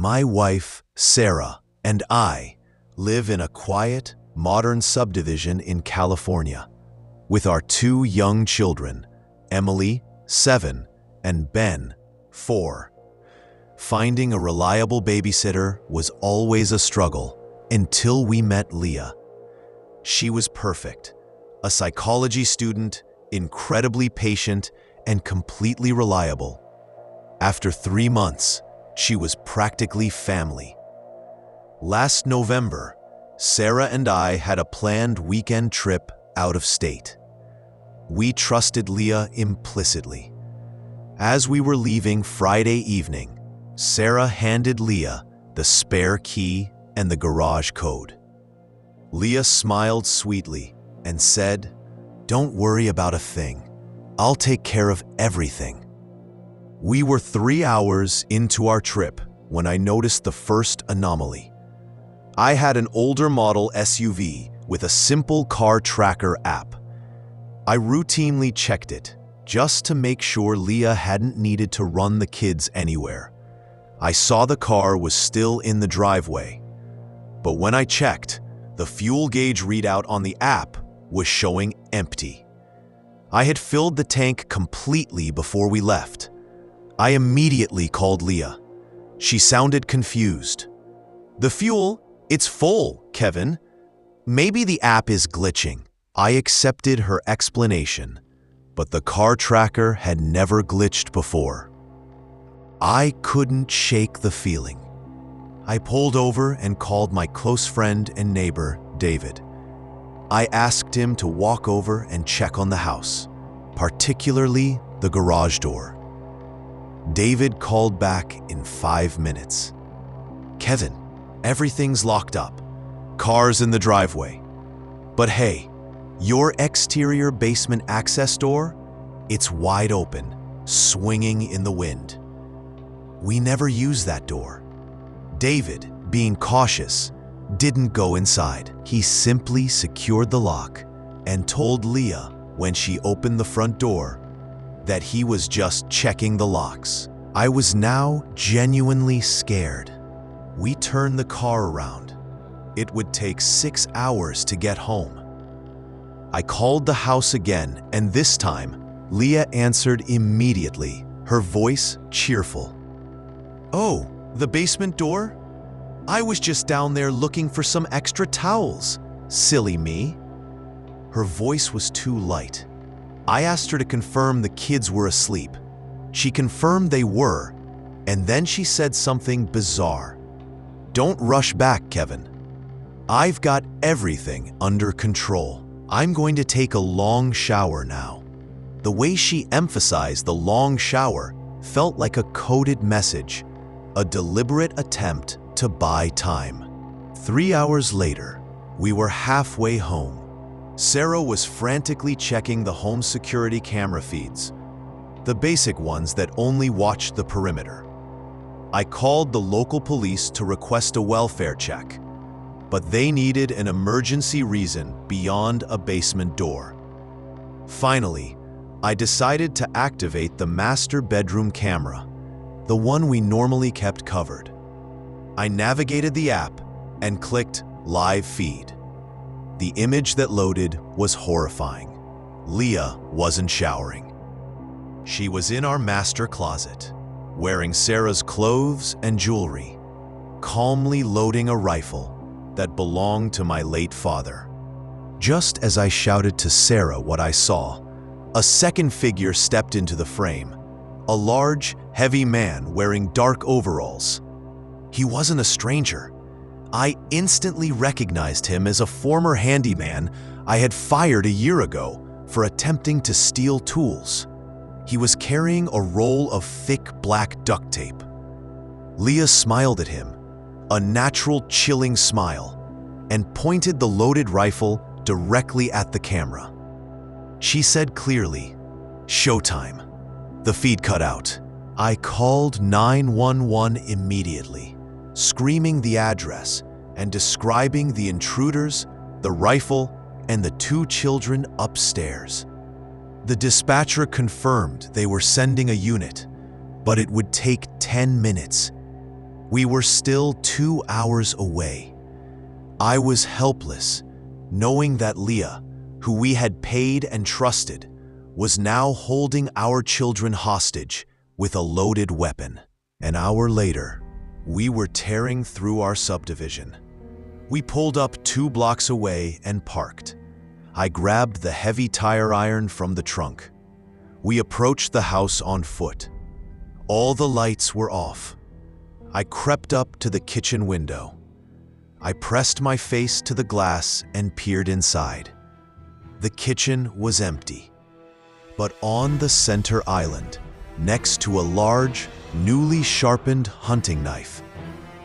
My wife, Sarah, and I live in a quiet, modern subdivision in California with our two young children, Emily, 7, and Ben, 4. Finding a reliable babysitter was always a struggle until we met Leah. She was perfect, a psychology student, incredibly patient, and completely reliable. After 3 months, she was practically family. Last November, Sarah and I had a planned weekend trip out of state. We trusted Leah implicitly. As we were leaving Friday evening, Sarah handed Leah the spare key and the garage code. Leah smiled sweetly and said, "Don't worry about a thing. I'll take care of everything." We were 3 hours into our trip when I noticed the first anomaly. I had an older model SUV with a simple car tracker app. I routinely checked it just to make sure Leah hadn't needed to run the kids anywhere. I saw the car was still in the driveway, but when I checked, the fuel gauge readout on the app was showing empty. I had filled the tank completely before we left. I immediately called Leah. She sounded confused. "It's full, Kevin. Maybe the app is glitching." I accepted her explanation, but the car tracker had never glitched before. I couldn't shake the feeling. I pulled over and called my close friend and neighbor, David. I asked him to walk over and check on the house, particularly the garage door. David called back in 5 minutes. "Kevin, everything's locked up. Cars in the driveway. But hey, your exterior basement access door, it's wide open, swinging in the wind. We never use that door." David, being cautious, didn't go inside. He simply secured the lock and told Leah when she opened the front door that he was just checking the locks. I was now genuinely scared. We turned the car around. It would take 6 hours to get home. I called the house again, and this time, Leah answered immediately, her voice cheerful. "Oh, the basement door? I was just down there looking for some extra towels. Silly me." Her voice was too light. I asked her to confirm the kids were asleep. She confirmed they were, and then she said something bizarre. "Don't rush back, Kevin. I've got everything under control. I'm going to take a long shower now." The way she emphasized the long shower felt like a coded message, a deliberate attempt to buy time. 3 hours later, we were halfway home. Sarah was frantically checking the home security camera feeds, the basic ones that only watched the perimeter. I called the local police to request a welfare check, but they needed an emergency reason beyond a basement door. Finally, I decided to activate the master bedroom camera, the one we normally kept covered. I navigated the app and clicked Live Feed. The image that loaded was horrifying. Leah wasn't showering. She was in our master closet, wearing Sarah's clothes and jewelry, calmly loading a rifle that belonged to my late father. Just as I shouted to Sarah what I saw, a second figure stepped into the frame, a large, heavy man wearing dark overalls. He wasn't a stranger. I instantly recognized him as a former handyman I had fired a year ago for attempting to steal tools. He was carrying a roll of thick black duct tape. Leah smiled at him, a natural chilling smile, and pointed the loaded rifle directly at the camera. She said clearly, "Showtime." The feed cut out. I called 911 immediately, screaming the address and describing the intruders, the rifle, and the 2 children upstairs. The dispatcher confirmed they were sending a unit, but it would take 10 minutes. We were still 2 hours away. I was helpless, knowing that Leah, who we had paid and trusted, was now holding our children hostage with a loaded weapon. An hour later, we were tearing through our subdivision. We pulled up 2 blocks away and parked. I grabbed the heavy tire iron from the trunk. We approached the house on foot. All the lights were off. I crept up to the kitchen window. I pressed my face to the glass and peered inside. The kitchen was empty. But on the center island, next to a large, newly sharpened hunting knife,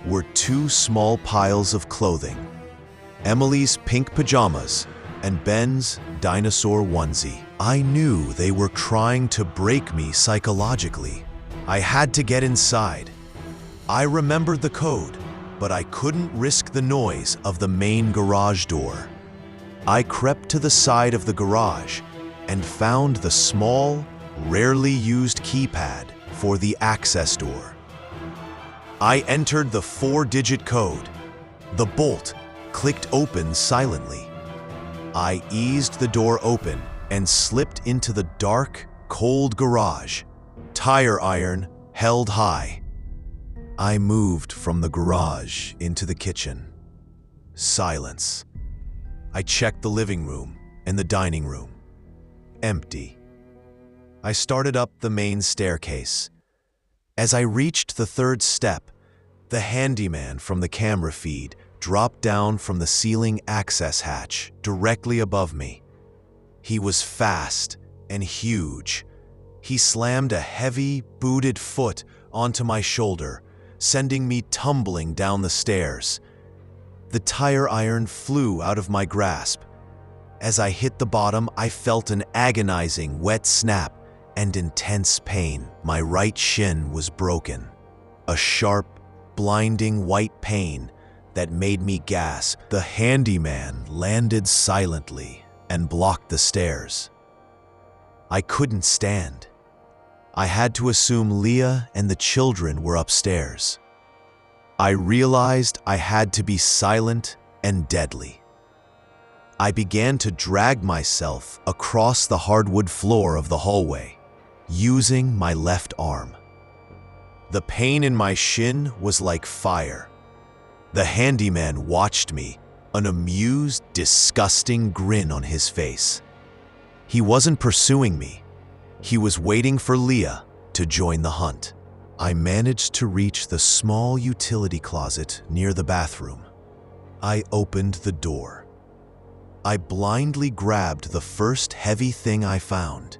were 2 small piles of clothing: Emily's pink pajamas and Ben's dinosaur onesie. I knew they were trying to break me psychologically. I had to get inside. I remembered the code, but I couldn't risk the noise of the main garage door. I crept to the side of the garage and found the small, rarely used keypad for the access door. I entered the 4-digit code. The bolt clicked open silently. I eased the door open and slipped into the dark, cold garage, tire iron held high. I moved from the garage into the kitchen. Silence. I checked the living room and the dining room. Empty. I started up the main staircase. As I reached the 3rd step, the handyman from the camera feed dropped down from the ceiling access hatch directly above me. He was fast and huge. He slammed a heavy, booted foot onto my shoulder, sending me tumbling down the stairs. The tire iron flew out of my grasp. As I hit the bottom, I felt an agonizing, wet snap and intense pain. My right shin was broken. A sharp, blinding white pain that made me gasp. The handyman landed silently and blocked the stairs. I couldn't stand. I had to assume Leah and the children were upstairs. I realized I had to be silent and deadly. I began to drag myself across the hardwood floor of the hallway, using my left arm. The pain in my shin was like fire. The handyman watched me, an amused, disgusting grin on his face. He wasn't pursuing me. He was waiting for Leah to join the hunt. I managed to reach the small utility closet near the bathroom. I opened the door. I blindly grabbed the first heavy thing I found,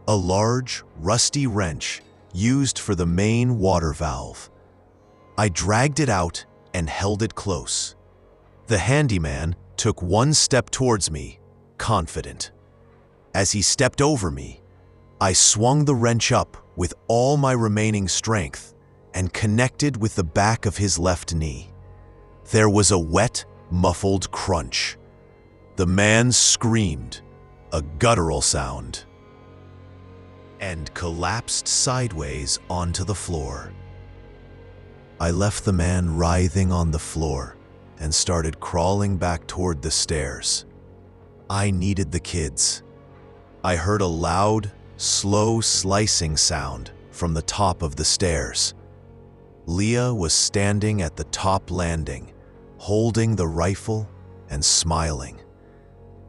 a large, rusty wrench used for the main water valve. I dragged it out and held it close. The handyman took 1 step towards me, confident. As he stepped over me, I swung the wrench up with all my remaining strength and connected with the back of his left knee. There was a wet, muffled crunch. The man screamed, a guttural sound, and collapsed sideways onto the floor. I left the man writhing on the floor and started crawling back toward the stairs. I needed the kids. I heard a loud, slow slicing sound from the top of the stairs. Leah was standing at the top landing, holding the rifle and smiling.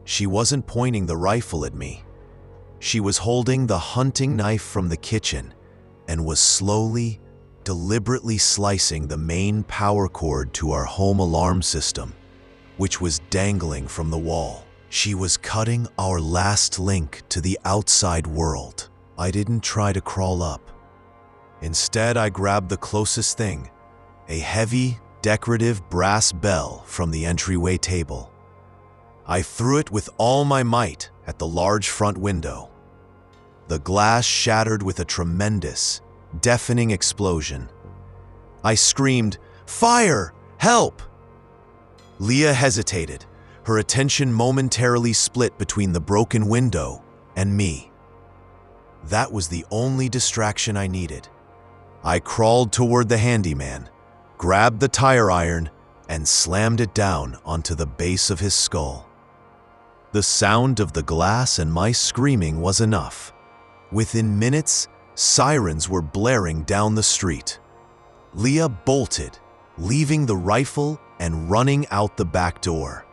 She wasn't pointing the rifle at me. She was holding the hunting knife from the kitchen and was slowly, deliberately slicing the main power cord to our home alarm system, which was dangling from the wall. She was cutting our last link to the outside world. I didn't try to crawl up. Instead, I grabbed the closest thing, a heavy, decorative brass bell from the entryway table. I threw it with all my might at the large front window. The glass shattered with a tremendous, deafening explosion. I screamed, "Fire! Help!" Leah hesitated, her attention momentarily split between the broken window and me. That was the only distraction I needed. I crawled toward the handyman, grabbed the tire iron, and slammed it down onto the base of his skull. The sound of the glass and my screaming was enough. Within minutes, sirens were blaring down the street. Leah bolted, leaving the rifle and running out the back door.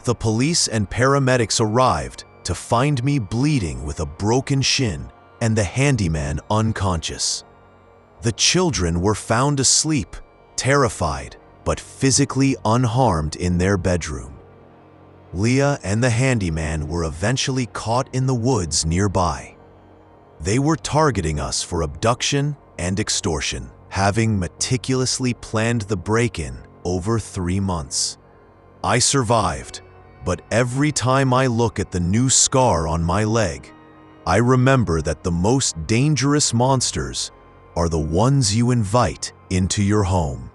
The police and paramedics arrived to find me bleeding with a broken shin and the handyman unconscious. The children were found asleep, terrified, but physically unharmed in their bedroom. Leah and the handyman were eventually caught in the woods nearby. They were targeting us for abduction and extortion, having meticulously planned the break-in over 3 months. I survived, but every time I look at the new scar on my leg, I remember that the most dangerous monsters are the ones you invite into your home.